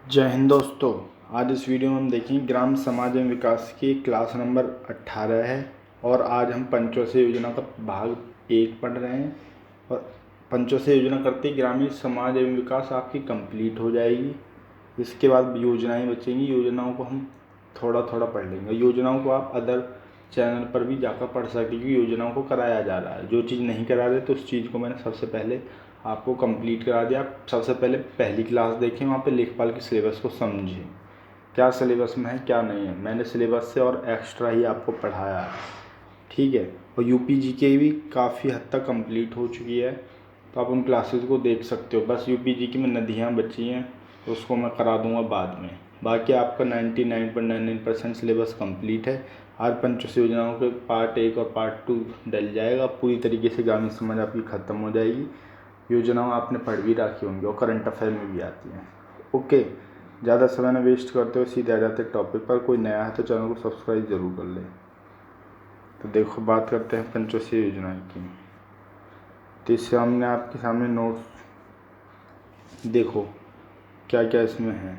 जय हिंद दोस्तों। आज इस वीडियो में हम देखेंगे ग्राम समाज एवं विकास की क्लास नंबर 18 है और आज हम पंचवर्षीय योजना का भाग 1 पढ़ रहे हैं। और पंचवर्षीय योजना करते ही ग्रामीण समाज एवं विकास आपकी कंप्लीट हो जाएगी। इसके बाद योजनाएं बचेंगी। योजनाओं को हम थोड़ा थोड़ा पढ़ लेंगे। योजनाओं को आप अदर चैनल पर भी जाकर पढ़ सकते हैं क्योंकि योजनाओं को कराया जा रहा है। जो चीज़ नहीं करा रहे तो उस चीज़ को मैंने सबसे पहले आपको कंप्लीट करा दिया। आप सबसे पहले पहली क्लास देखें, वहाँ पे लेखपाल के सिलेबस को समझें क्या सिलेबस में है क्या नहीं है। मैंने सिलेबस से और एक्स्ट्रा ही आपको पढ़ाया है, ठीक है। और यूपी जीके भी काफ़ी हद तक कंप्लीट हो चुकी है, तो आप उन क्लासेस को देख सकते हो। बस यूपी जीके में नदियाँ बची हैं, तो उसको मैं करा दूंगा बाद में। बाकी आपका 99.99% सिलेबस कंप्लीट है। आज पंचवर्षीय योजनाओं के पार्ट 1 और पार्ट 2 डल जाएगा। पूरी तरीके से ग्रामीण समझ आपकी ख़त्म हो जाएगी। योजनाओं आपने पढ़ भी रखी होंगी और करंट अफेयर में भी आती हैं। ओके, ज़्यादा समय न वेस्ट करते हुए सीधे आ जाते टॉपिक पर। कोई नया है तो चैनल को सब्सक्राइब जरूर कर ले। तो देखो, बात करते हैं पंचवर्षीय योजनाएं की। तो इससे हमने आपके सामने नोट्स देखो क्या क्या इसमें है।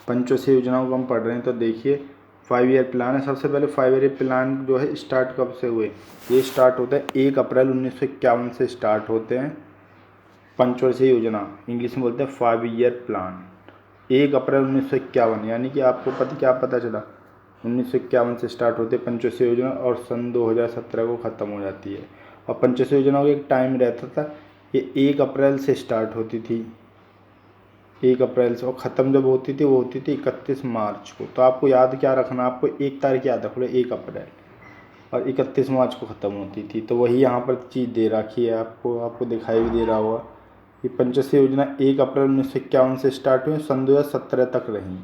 पंचवर्षीय योजनाओं को हम पढ़ रहे हैं तो देखिए 5 ईयर प्लान है। सबसे पहले 5 ईयर प्लान जो है स्टार्ट कब से हुए? ये स्टार्ट होता है 1 अप्रैल 1951 से स्टार्ट होते हैं। पंचवर्षीय योजना इंग्लिश में बोलते हैं 5 ईयर प्लान। 1 अप्रैल 1951, यानी कि आपको क्या पता चला, 1951 से स्टार्ट होते पंचवर्षीय योजना और सन 2017 को ख़त्म हो जाती है। और पंचवर्षीय योजना का एक टाइम रहता था, ये 1 अप्रैल से स्टार्ट होती थी, 1 अप्रैल से, और ख़त्म जब होती थी वो होती थी 31 मार्च को। तो आपको याद क्या रखना, आपको 1 तारीख याद रख लो, 1 अप्रैल, और 31 मार्च को ख़त्म होती थी। तो वही यहाँ पर चीज़ दे रखी है, आपको दिखाई भी दे रहा होगा। ये पंचवर्षीय योजना 1 अप्रैल 1951 से स्टार्ट हुई, सन 2017 तक रही।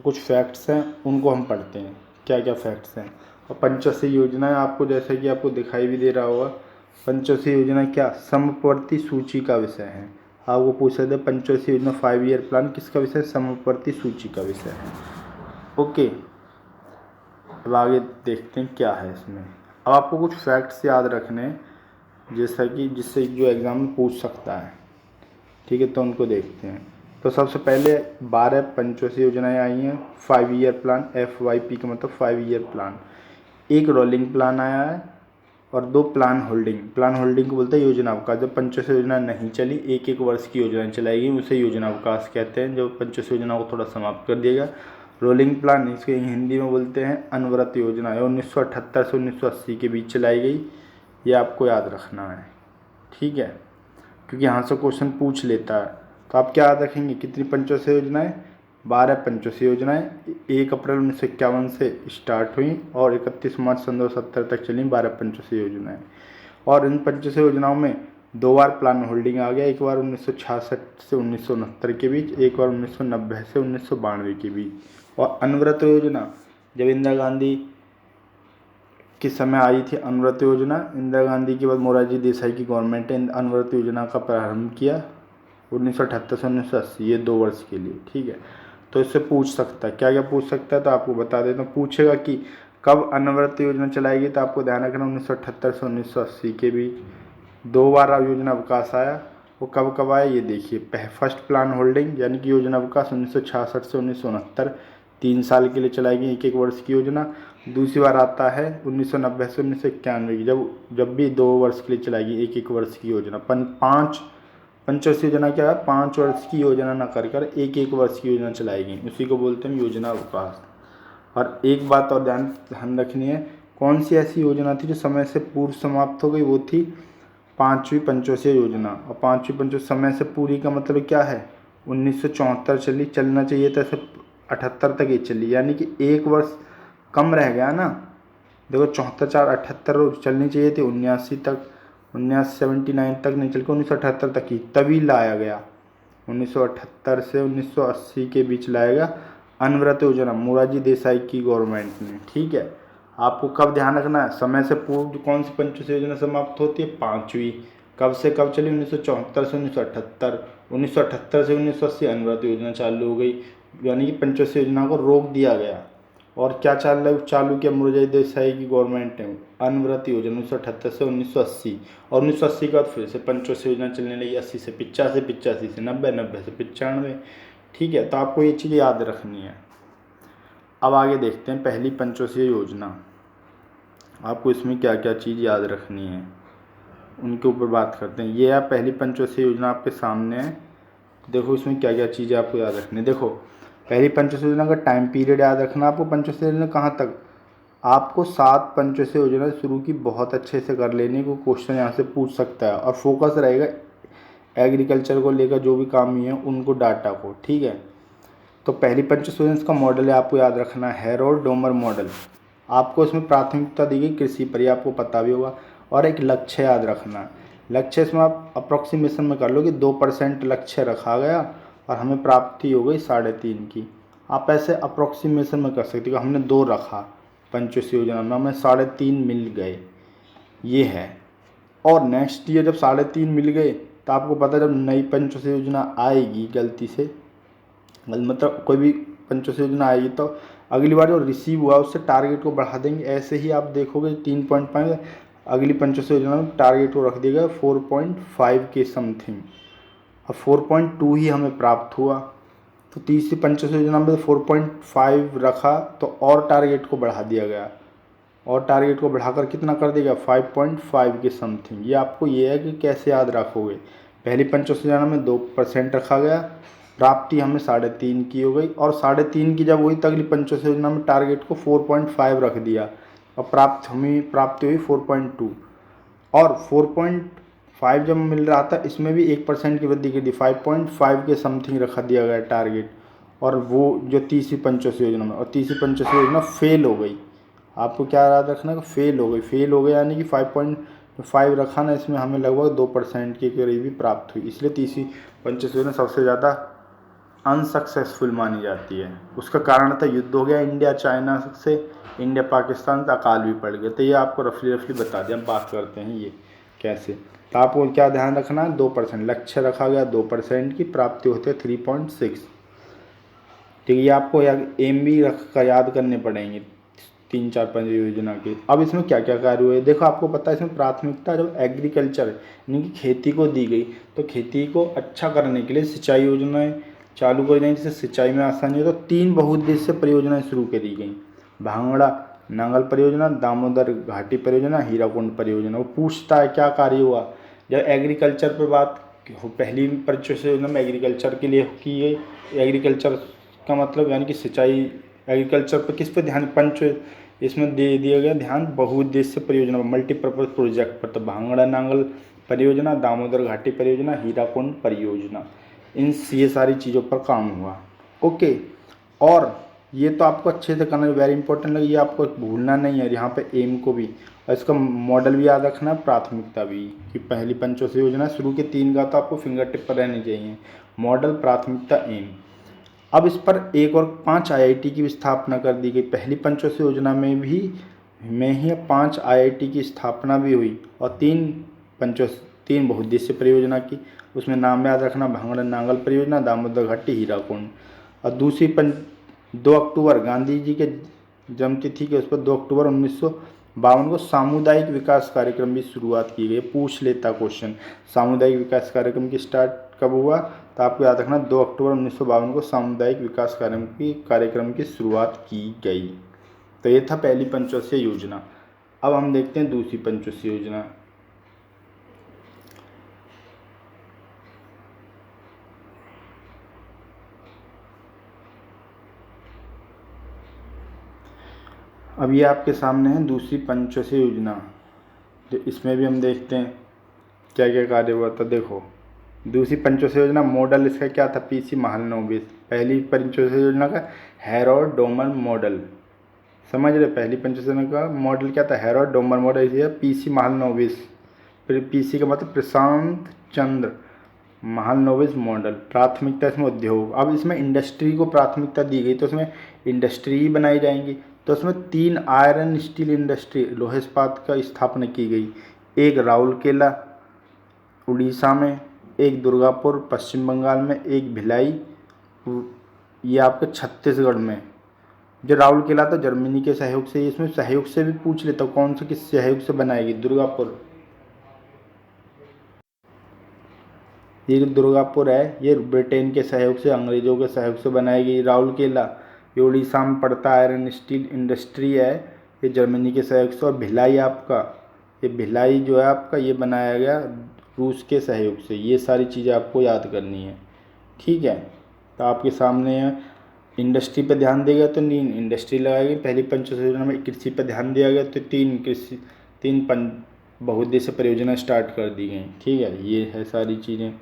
कुछ फैक्ट्स हैं उनको हम पढ़ते हैं, क्या क्या फैक्ट्स हैं। और पंचवर्षीय योजना आपको, जैसे कि आपको दिखाई भी दे रहा होगा, पंचवर्षीय योजना क्या समवर्ती सूची का विषय है। आपको पूछ सकते हैं पंचवर्षीय योजना 5 ईयर प्लान किसका विषय? समवर्ती सूची का विषय है। ओके, अब आगे देखते हैं क्या है इसमें। अब आपको कुछ फैक्ट्स याद रखने हैं, जैसा कि जिससे जो एग्ज़ाम में पूछ सकता है, ठीक है। तो उनको देखते हैं। तो सबसे पहले 12 पंचवर्षीय योजनाएं आई हैं। 5 ईयर प्लान, FYP का मतलब 5 ईयर प्लान। एक रोलिंग प्लान आया है और 2 प्लान होल्डिंग को बोलते हैं योजना अवकाश। जब पंचवर्षीय योजना नहीं चली, 1-1 वर्ष की योजना चलाई गई, उसे योजना अवकाश कहते हैं। जब पंचवर्षीय योजना को थोड़ा समाप्त कर दिया गया। रोलिंग प्लान इसके हिंदी में बोलते हैं अनवरत योजना है, 1978 से 1980 के बीच चलाई गई। ये आपको याद रखना है, ठीक है, क्योंकि यहाँ से क्वेश्चन पूछ लेता है। तो आप क्या याद रखेंगे, कितनी पंचवर्षीय योजनाएं? 12 पंचवर्षीय योजनाएं 1 अप्रैल 1951 से स्टार्ट हुई और 31 मार्च सन 2017 तक चली 12 पंचवर्षीय योजनाएं। और इन पंचवर्षीय योजनाओं में 2 बार प्लान होल्डिंग आ गया, एक बार 1966 से 1969 के बीच, एक बार 1990 से 1992 के बीच। और अनवरत योजना जब इंदिरा गांधी के समय आई थी अनवरत योजना, इंदिरा गांधी के बाद मोरारजी देसाई की गवर्नमेंट ने अनवरत योजना का प्रारंभ किया 1978 से 1980, ये 2 वर्ष के लिए, ठीक है। तो इससे पूछ सकता है, क्या क्या पूछ सकता है, तो आपको बता देता हूँ। पूछेगा कि कब अनवरत योजना चलाई गई, तो आपको ध्यान रखना 1978 से 1980 के बीच 2 बार योजना अवकाश आया। वो कब कब आया ये देखिए। फर्स्ट प्लान होल्डिंग यानी कि योजना अवकाश 1966 से 1969, 3 साल के लिए चलाई गई 1-1 वर्ष की योजना। दूसरी बार आता है 1990 से 1991 की, जब भी 2 वर्ष के लिए चलाई गई 1-1 वर्ष की योजना। पंचवर्षीय योजना क्या है, 5 वर्ष की योजना न कर 1-1 वर्ष की योजना चलाई गई, उसी को बोलते हैं योजना अवकाश। और एक बात और ध्यान रखनी है, कौन सी ऐसी योजना थी जो समय से पूर्व समाप्त हो गई? वो थी 5वीं पंचवर्षीय योजना। और 5वीं पंचवर्षीय समय से पूरी का मतलब क्या है, 1974 चली, चलना चाहिए था सिर्फ 78 तक ही चली, यानी कि 1 वर्ष कम रह गया ना। देखो 74-4-78 चलनी चाहिए थी, 79 तक, 79 तक नहीं चल के 1978 तक ही तभी लाया गया। 1978 से 1980 के बीच लाया गया अनवरत योजना, मोरारजी देसाई की गवर्नमेंट ने, ठीक है। आपको कब ध्यान रखना है, समय से पूर्व कौन सी पंचवर्षीय योजना समाप्त होती है? 5वीं। कब से कब चली? 1974 से 1978, 1978 से 1980 अनवरत योजना चालू हो गई, यानी कि पंचवर्षीय योजना को रोक दिया गया। और क्या चालू किया मोरारजी देसाई की गवर्नमेंट ने? अनवरत योजना 1978 से 1980, और 1980 के बाद फिर से पंचवर्षीय योजना चलने लगी, 80 से 85, 85 से 90, 90 से 95, ठीक है, तो आपको ये चीज़ याद रखनी है। अब आगे देखते हैं पहली पंचवर्षीय योजना। आपको इसमें क्या क्या चीज़ याद रखनी है उनके ऊपर बात करते हैं। ये आप पहली पंचवर्षीय योजना आपके सामने है। देखो इसमें क्या क्या चीज़ें आपको याद रखनी है। देखो पहली पंचवर्षीय योजना का टाइम पीरियड याद रखना आपको। पंचवर्षीय योजना कहाँ तक, आपको 7 पंचवर्षीय योजना शुरू की बहुत अच्छे से कर लेने को क्वेश्चन यहाँ से पूछ सकता है, और फोकस रहेगा एग्रीकल्चर को लेकर जो भी काम ही है उनको, डाटा को। ठीक है, तो पहली पंचवर्षीय योजना का मॉडल है आपको याद रखना है हैरोल्ड डोमर मॉडल। आपको इसमें प्राथमिकता दी गई कृषि पर, ये आपको पता भी होगा। और एक लक्ष्य याद रखना है। लक्ष्य इसमें आप अप्रोक्सीमेशन में कर लो कि 2% लक्ष्य रखा गया और हमें प्राप्ति हो गई 3.5 की। आप ऐसे अप्रोक्सीमेशन में कर सकते हो, हमने 2 रखा पंचवर्षीय योजना में, हमें 3.5 मिल गए, ये है। और नेक्स्ट ईयर जब 3.5 मिल गए तो आपको पता है जब नई पंचवर्षीय योजना आएगी, गलती से मतलब कोई भी पंचवर्षीय योजना आएगी तो अगली बार जो रिसीव हुआ उससे टारगेट को बढ़ा देंगे। ऐसे ही आप देखोगे 3.5 अगली पंचवर्षीय योजना में टारगेट को रख दिया गया 4.5 के समथिंग, अब 4.2 ही हमें प्राप्त हुआ। तो तीसरी पंचवर्षीय योजना में 4.5 रखा तो और टारगेट को बढ़ा दिया गया, और टारगेट को बढ़ाकर कितना कर देगा 5.5 के समथिंग। ये आपको ये है कि कैसे याद रखोगे। पहली पंचवर्षीय योजना में 2% रखा गया, प्राप्ति हमें 3.5 की हो गई, और 3.5 की जब हुई तो अगली पंचवर्षीय योजना में टारगेट को 4.5 रख दिया, और प्राप्ति हुई 4.2। और 4.5 जब मिल रहा था इसमें भी 1% की वृद्धि कर दी, 5.5 के समथिंग रखा दिया गया टारगेट। और वो जो तीसरी पंचवर्षीय योजना में, और तीसरी पंचवर्षीय योजना फेल हो गई। आपको क्या याद रखना है, फेल हो गई। फेल हो गई यानी कि 5.5 रखा ना, इसमें हमें लगभग 2% के करीब ही प्राप्त हुई, इसलिए तीसरी पंचवर्षीय योजना सबसे ज़्यादा अनसक्सेसफुल मानी जाती है। उसका कारण था युद्ध हो गया इंडिया चाइना से, इंडिया पाकिस्तान से अकाल भी पड़ गया। तो ये आपको रफली बता दिया। हम बात करते हैं ये कैसे। तो आपको क्या ध्यान रखना है, 2% लक्ष्य रखा गया, 2% की प्राप्ति होती है 3.6। ठीक है, ये आपको एम भी रख कर याद करने पड़ेंगे 3-4-5 योजना के। अब इसमें क्या क्या कार्य हुए देखो, आपको पता है इसमें प्राथमिकता जब एग्रीकल्चर यानी कि खेती को दी गई, तो खेती को अच्छा करने के लिए सिंचाई योजनाएं चालू कर दी, जिससे सिंचाई में आसानी हो। तो 3 बहुउद्देश्य परियोजनाएं शुरू करी गई, भांगड़ा नांगल परियोजना, दामोदर घाटी परियोजना, हीराकुंड परियोजना। वो पूछता है क्या कार्य हुआ जब एग्रीकल्चर पर बात पहली पंचवर्षीय योजना में एग्रीकल्चर के लिए की गई। एग्रीकल्चर का मतलब यानी कि सिंचाई, एग्रीकल्चर पर किस पर ध्यान, इसमें दे दिया गया ध्यान बहुउद्देश्य परियोजना, मल्टीपर्पज़ प्रोजेक्ट पर। तो भांगड़ा नांगल परियोजना, दामोदर घाटी परियोजना, हीराकुंड परियोजना, ये सारी चीज़ों पर काम हुआ। ओके, और ये तो आपको अच्छे से करना, वेरी इंपॉर्टेंट लगे, ये आपको भूलना नहीं है। यहाँ पे एम को भी, और इसका मॉडल भी याद रखना, प्राथमिकता भी, कि पहली पंचवर्षीय योजना शुरू के 3 का तो आपको फिंगर टिप पर रहनी चाहिए, मॉडल, प्राथमिकता, एम। अब इस पर एक और 5 आईआईटी की भी स्थापना कर दी गई। पहली पंचवर्षीय योजना में ही 5 आईआईटी की स्थापना भी हुई, और 3 बहुउद्देश्य परियोजना की। उसमें नाम याद रखना, भांगड़ा नांगल परियोजना, दामोदर घाटी, हीराकुंड। और दूसरी 2 अक्टूबर गांधी जी के जन्मतिथि के उस पर 2 अक्टूबर 1952 को सामुदायिक विकास कार्यक्रम की शुरुआत की गई। पूछ लेता क्वेश्चन, सामुदायिक विकास कार्यक्रम की स्टार्ट कब हुआ, तो आपको याद रखना 2 अक्टूबर 1952 को सामुदायिक विकास कार्यक्रम की शुरुआत की गई। तो ये था पहली पंचवर्षीय योजना। अब हम देखते हैं दूसरी पंचवर्षीय योजना। अब ये आपके सामने है दूसरी पंचवर्षीय योजना, तो इसमें भी हम देखते हैं क्या क्या कार्य हुआ था। देखो दूसरी पंचवर्षीय योजना मॉडल इसका क्या था, पीसी महालनोबिस। पहली पंचवर्षीय योजना का हैरोल्ड डोमर मॉडल, समझ रहे, पहली पंचवर्षीय योजना का मॉडल क्या था, हैरोल्ड डोमर मॉडल, ये पीसी महालनोबिस। फिर पीसी का मतलब प्रशांत चंद्र महालनोबिस मॉडल। प्राथमिकता इसमें उद्योग, अब इसमें इंडस्ट्री को प्राथमिकता दी गई, तो इसमें इंडस्ट्री ही बनाई जाएंगी। तो इसमें 3 आयरन स्टील इंडस्ट्री, लोहे इस्पात का स्थापना की गई, एक राउरकेला उड़ीसा में, एक दुर्गापुर पश्चिम बंगाल में, एक भिलाई ये आपके छत्तीसगढ़ में। जो राउरकेला तो जर्मनी के सहयोग से, इसमें सहयोग से भी पूछ लेता हूँ कौन से किस सहयोग से बनाएगी, दुर्गापुर। ये जो दुर्गापुर है ये ब्रिटेन के सहयोग से, अंग्रेज़ों के सहयोग से बनाई गई। राउरकेला ये उड़ीसा में पड़ता आयरन स्टील इंडस्ट्री है, ये जर्मनी के सहयोग से। और भिलाई आपका, ये भिलाई जो है आपका ये बनाया गया रूस के सहयोग से। ये सारी चीज़ें आपको याद करनी है, ठीक है। तो आपके सामने है, इंडस्ट्री पर ध्यान दिया गया तो 3 इंडस्ट्री लगाई गई। पहली पंचवर्षीय योजना में कृषि पर ध्यान दिया गया तो 3 बहुउद्देशीय परियोजना स्टार्ट कर दी गई, ठीक है। ये है सारी चीज़ें।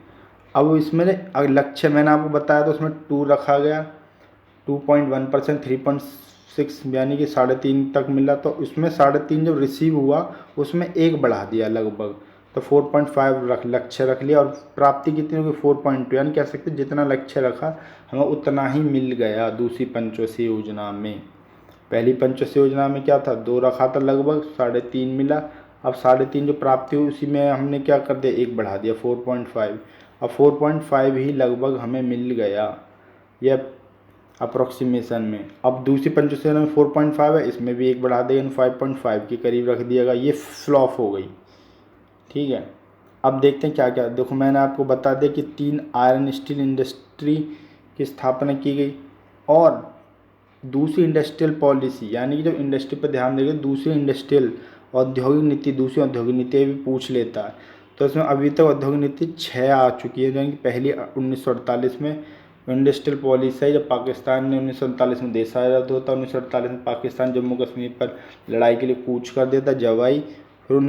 अब इसमें अगर लक्ष्य मैंने आपको बताया तो उसमें 2 रखा गया, 2.1%, 3.6 यानी कि 3.5 तक मिला। तो उसमें 3.5 जब रिसीव हुआ उसमें 1 बढ़ा दिया लगभग, तो 4.5 लक्ष्य रख लिया। और प्राप्ति कितनी होगी 4.2, यानी कह सकते जितना लक्ष्य रखा हमें उतना ही मिल गया दूसरी पंचवर्षीय योजना में। पहली पंचवर्षीय योजना में क्या था 2 रखा था, लगभग 3.5 मिला। अब 3.5 जो प्राप्ति हुई उसी में हमने क्या कर दिया 1 बढ़ा दिया 4.5। अब 4.5 ही लगभग हमें मिल गया, यह अप्रोक्सीमेशन में। अब दूसरी पंचवर्षीय योजना में 4.5 है, इसमें भी 1 बढ़ा देगा, 5.5 के करीब रख दिएगा। ये फ्लॉप हो गई, ठीक है। अब देखते हैं क्या क्या। देखो मैंने आपको बता दिया कि 3 आयरन स्टील इंडस्ट्री की स्थापना की गई। और दूसरी इंडस्ट्रियल पॉलिसी, यानी कि जब इंडस्ट्री पर ध्यान देंगे दूसरी इंडस्ट्रियल औद्योगिक नीति, दूसरी औद्योगिक नीति भी पूछ लेता है। तो इसमें अभी तक औद्योगिक नीति 6 आ चुकी है, जो कि पहली 1948 में इंडस्ट्रियल पॉलिसी है। जब पाकिस्तान ने 1947 में देश आज़ाद होता, 1948 में पाकिस्तान जम्मू कश्मीर पर लड़ाई के लिए कूच कर देता जब आई। फिर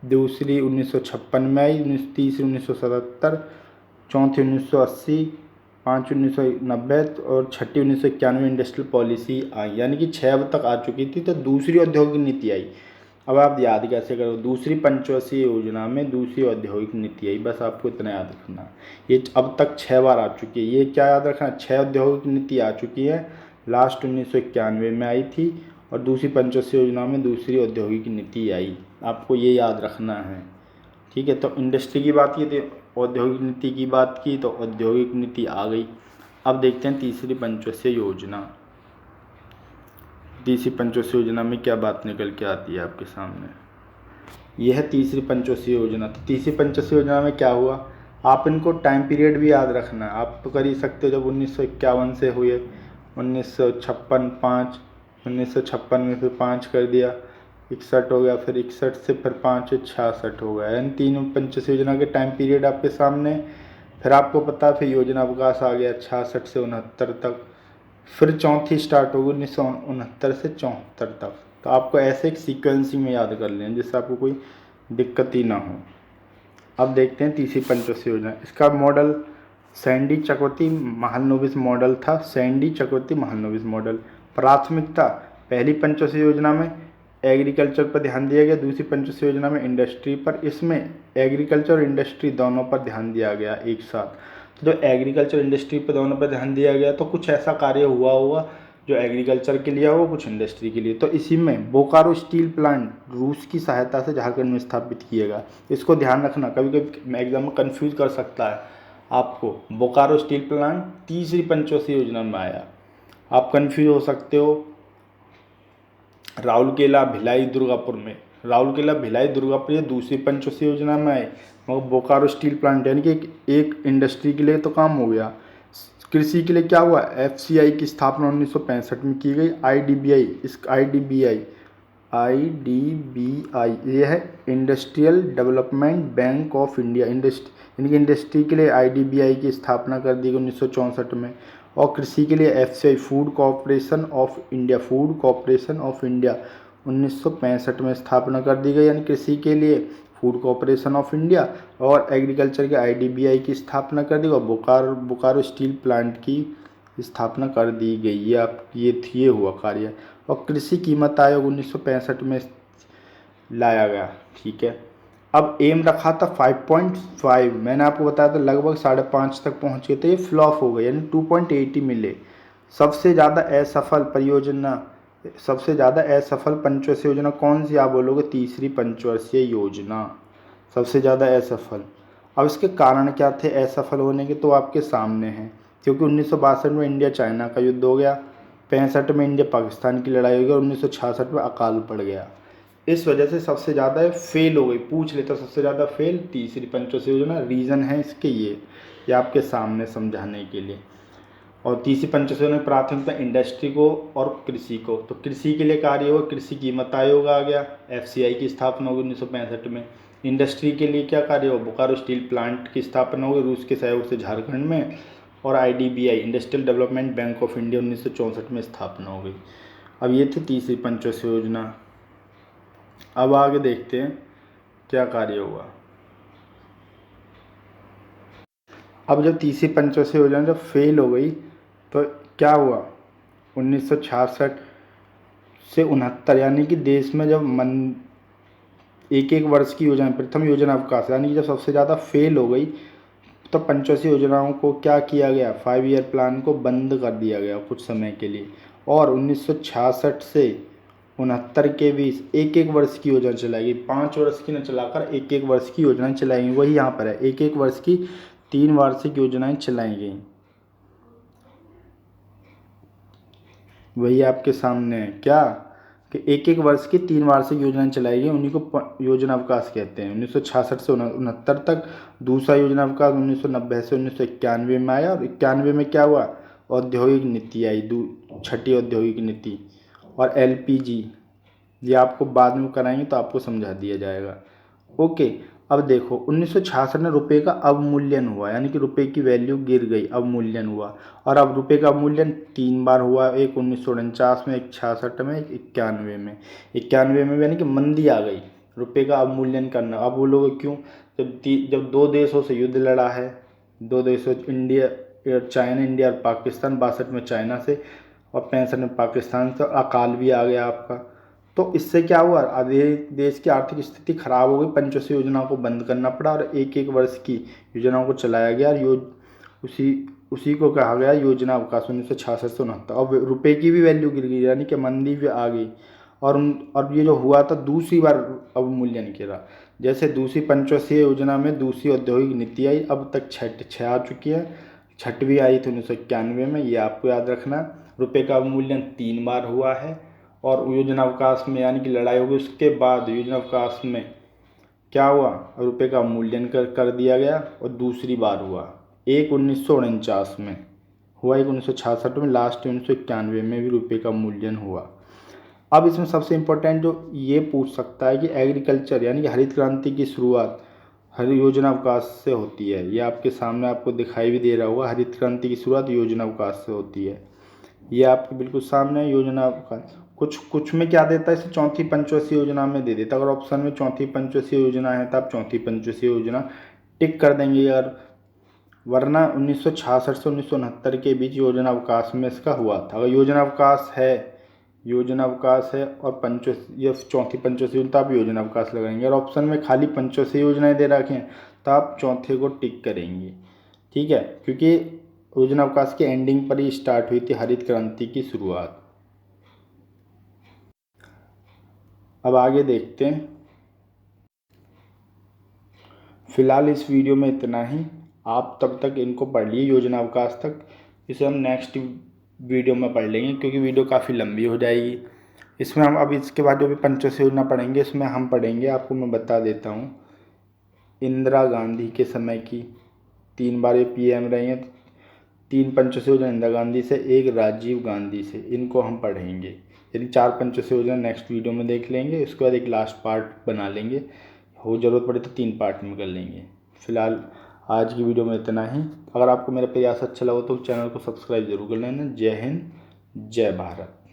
दूसरी 1956 में आई, तीसरी 1977, चौथी 1980, 5वीं 1990 और छठी 1991 इंडस्ट्रियल पॉलिसी आई, यानी कि 6 अब तक आ चुकी थी। तो दूसरी औद्योगिक नीति आई। अब आप याद कैसे करो, दूसरी पंचवर्षीय योजना में दूसरी औद्योगिक नीति आई, बस आपको इतना याद रखना है। ये अब तक 6 बार आ चुकी है। ये क्या याद रखना, 6 औद्योगिक नीति आ चुकी है। लास्ट 1991 में आई थी और दूसरी पंचवर्षीय योजना में दूसरी औद्योगिक नीति आई, आपको ये याद रखना है, ठीक है। तो इंडस्ट्री की बात की तो औद्योगिक नीति की बात की तो औद्योगिक नीति आ गई। अब देखते हैं तीसरी पंचवर्षीय योजना। तीसरी पंचवर्षीय योजना में क्या बात निकल के आती है आपके सामने, यह है तीसरी पंचवर्षीय योजना। तो तीसरी पंचवर्षीय योजना में क्या हुआ, आप इनको टाइम पीरियड भी याद रखना है। आप तो कर ही सकते हो, जब 1951 से हुए 1956 5, 1956 में फिर 5 कर दिया 61 हो गया, फिर 61 से फिर 5 66 हो गया, यानी 3 पंचवर्षीय योजना के टाइम पीरियड आपके सामने। फिर आपको पता है फिर योजना अवकाश आ गया 66 से 69 तक। फिर चौथी स्टार्ट होगी 1969 से 74 तक। तो आपको ऐसे एक सीक्वेंसिंग में याद कर लें जिससे आपको कोई दिक्कत ही ना हो। अब देखते हैं तीसरी पंचवर्षीय योजना। इसका मॉडल सैंडी चक्रवर्ती महालनोबिस मॉडल था, सैंडी चक्रवर्ती महालनोबिस मॉडल। प्राथमिकता, पहली पंचवर्षीय योजना में एग्रीकल्चर पर ध्यान दिया गया, दूसरी पंचवर्षीय योजना में इंडस्ट्री पर। इसमें एग्रीकल्चर और इंडस्ट्री दोनों पर ध्यान दिया गया एक साथ। तो जो एग्रीकल्चर इंडस्ट्री पर दोनों पर ध्यान दिया गया तो कुछ ऐसा कार्य हुआ होगा जो एग्रीकल्चर के लिए हो, कुछ इंडस्ट्री के लिए। तो इसी में बोकारो स्टील प्लांट रूस की सहायता से झारखंड में स्थापित किएगा। इसको ध्यान रखना, कभी कभी एग्जाम में कंफ्यूज कर सकता है आपको। बोकारो स्टील प्लांट तीसरी पंचवर्षीय योजना में आया, आप कंफ्यूज हो सकते हो। राउरकेला भिलाई दुर्गापुर में, राउरकेला भिलाई दुर्गापुर ये दूसरी पंचवर्षीय योजना में आए, मगर बोकारो स्टील प्लांट यानी कि एक इंडस्ट्री के लिए तो काम हो गया। कृषि के लिए क्या हुआ, एफसीआई की स्थापना 1965 में की गई। आईडीबीआई ये है industrial development bank of India, यानी कि इंडस्ट्री के लिए आईडीबीआई की स्थापना कर दी गई 1964 में। और कृषि के लिए FCI food corporation of India 1965 में स्थापना कर दी गई, यानी कृषि के लिए फूड कॉरपोरेशन ऑफ इंडिया और एग्रीकल्चर के आईडीबीआई की स्थापना कर दी और बोकारो स्टील प्लांट की स्थापना कर दी गई। ये हुआ कार्य। और कृषि कीमत आयोग 1965 में लाया गया, ठीक है। अब एम रखा था 5.5, मैंने आपको बताया था लगभग 5.5 तक पहुँच गए, तो ये फ्लॉप हो गए, यानी 2.80 मिले। सबसे ज़्यादा असफल पंचवर्षीय योजना कौन सी, आप बोलोगे तीसरी पंचवर्षीय योजना सबसे ज़्यादा असफल। अब इसके कारण क्या थे असफल होने के, तो आपके सामने हैं। क्योंकि 1962 में इंडिया चाइना का युद्ध हो गया, 65 में इंडिया पाकिस्तान की लड़ाई हो गई और 1966 में अकाल पड़ गया। इस वजह से सबसे ज़्यादा फेल हो गई। पूछ ले तो सबसे ज़्यादा फेल तीसरी पंचवर्षीय योजना। रीज़न है इसके ये आपके सामने समझाने के लिए। और तीसरी पंचवर्षीय योजना में प्राथमिकता इंडस्ट्री को और कृषि को। तो कृषि के लिए कार्य होगा, कृषि कीमत आयोग आ गया, FCI की स्थापना होगी 1965 में। इंडस्ट्री के लिए क्या कार्य हो, बोकारो स्टील प्लांट की स्थापना होगी रूस के सहयोग से झारखंड में। और IDBI industrial development bank of India 1964 में स्थापना हो गई। अब ये थी तीसरी पंचवर्षीय योजना। अब आगे देखते हैं क्या कार्य हुआ। अब जब तीसरी पंचवर्षीय योजना जब फेल हो गई तो क्या हुआ, 1966 से 69 यानी कि देश में जब एक वर्ष की योजना प्रथम योजना अवकाश यानी कि जब सबसे ज़्यादा फेल हो गई तो पंचवर्षीय योजनाओं को क्या किया गया, 5 ईयर प्लान को बंद कर दिया गया कुछ समय के लिए। और 1966 से 69 के बीच एक वर्ष की योजना चलाई गई। 5 वर्ष की न चलाकर एक वर्ष की योजनाएं चलाई गई। वही यहाँ पर है, एक वर्ष की 3 वार्षिक योजनाएं चलाई गई। वही आपके सामने है क्या कि एक वर्ष की 3 वार्षिक योजनाएं चलाई गई, उन्हीं को योजना अवकाश कहते हैं। 1966 से 69 तक। दूसरा योजना अवकाश 1990 से 1991 में आया। और 91 में क्या हुआ, औद्योगिक नीति आई, छठी औद्योगिक नीति। और LPG ये आपको बाद में कराएंगे तो आपको समझा दिया जाएगा। ओके, अब देखो 1966 में रुपये का अवमूल्यन हुआ, यानी कि रुपये की वैल्यू गिर गई, अवमूल्यन हुआ। और अब रुपये का अवमूल्यन 3 बार हुआ, एक 1949 में, एक 66 में, एक 91 में। 91 में यानी कि मंदी आ गई, रुपये का अवमूल्यन करना। अब बोलोगे क्यों, जब दो देशों से युद्ध लड़ा है, दो देशों चाइना, इंडिया और पाकिस्तान। 62 में चाइना से और 65 में पाकिस्तान से। अकाल भी आ गया आपका। तो इससे क्या हुआ, देश की आर्थिक स्थिति खराब हो गई, पंचवर्षीय योजनाओं को बंद करना पड़ा और एक वर्ष की योजनाओं को चलाया गया। उसी को कहा गया योजना अवकाश 1966 से 69। अब रुपये की भी वैल्यू गिर गई, यानी कि मंदी भी आ गई। और ये जो हुआ था दूसरी बार अवमूल्यन गिरा। जैसे दूसरी पंचवर्षीय योजना में दूसरी औद्योगिक नीति आई, अब तक छः आ चुकी है, छठवीं आई थी 1991 में, ये आपको याद रखना। रुपये का अवमूल्यन 3 बार हुआ है। और योजना अवकाश में यानी कि लड़ाई होगी, उसके बाद योजना अवकाश में क्या हुआ, रुपये का अवमूल्यन कर दिया गया। और दूसरी बार हुआ एक 1949 में हुआ, एक 1966 में, लास्ट 1991 में भी रुपये का अवमूल्यन हुआ। अब इसमें सबसे इम्पोर्टेंट जो ये पूछ सकता है कि एग्रीकल्चर यानी कि हरित क्रांति की शुरुआत हरि योजना अवकाश से होती है। ये आपके सामने आपको दिखाई भी दे रहा होगा, हरित क्रांति की शुरुआत योजना अवकाश से होती है। ये आपके बिल्कुल सामने योजना अवकाश। कुछ में क्या देता है, इसे चौथी पंचवर्षीय योजना में दे देता। अगर ऑप्शन में चौथी पंचवर्षीय योजना है तो आप चौथी पंचवर्षीय योजना टिक कर देंगे यार। वरना 1966 से 1969 के बीच योजना अवकाश में इसका हुआ था। अगर योजना अवकाश है और ये चौथी पंचवर्षीय योजना, तो आप योजना अवकाश लगाएंगे। और ऑप्शन में खाली पंचवर्षीय योजनाएं दे रखे हैं तो आप चौथे को टिक करेंगे। ठीक है, क्योंकि योजना अवकाश के एंडिंग पर ही स्टार्ट हुई थी हरित क्रांति की शुरुआत। अब आगे देखते हैं। फिलहाल इस वीडियो में इतना ही। आप तब तक इनको पढ़ लिए योजना अवकाश तक, इसे हम नेक्स्ट वीडियो में पढ़ लेंगे क्योंकि वीडियो काफ़ी लंबी हो जाएगी। इसमें हम अब इसके बाद जो भी पंचवर्षीय योजना पढ़ेंगे, इसमें हम पढ़ेंगे, आपको मैं बता देता हूँ, इंदिरा गांधी के समय की 3 बार ये PM रही हैं। 3 पंचवर्षीय योजना इंदिरा गांधी से, 1 राजीव गांधी से, इनको हम पढ़ेंगे। यानी 4 पंचवर्षीय योजना नेक्स्ट वीडियो में देख लेंगे। उसके बाद एक लास्ट पार्ट बना लेंगे, हो ज़रूरत पड़े तो 3 पार्ट में कर लेंगे। फिलहाल आज की वीडियो में इतना ही। अगर आपको मेरा प्रयास अच्छा लगा तो चैनल को सब्सक्राइब जरूर कर लेना। जय हिंद, जय भारत।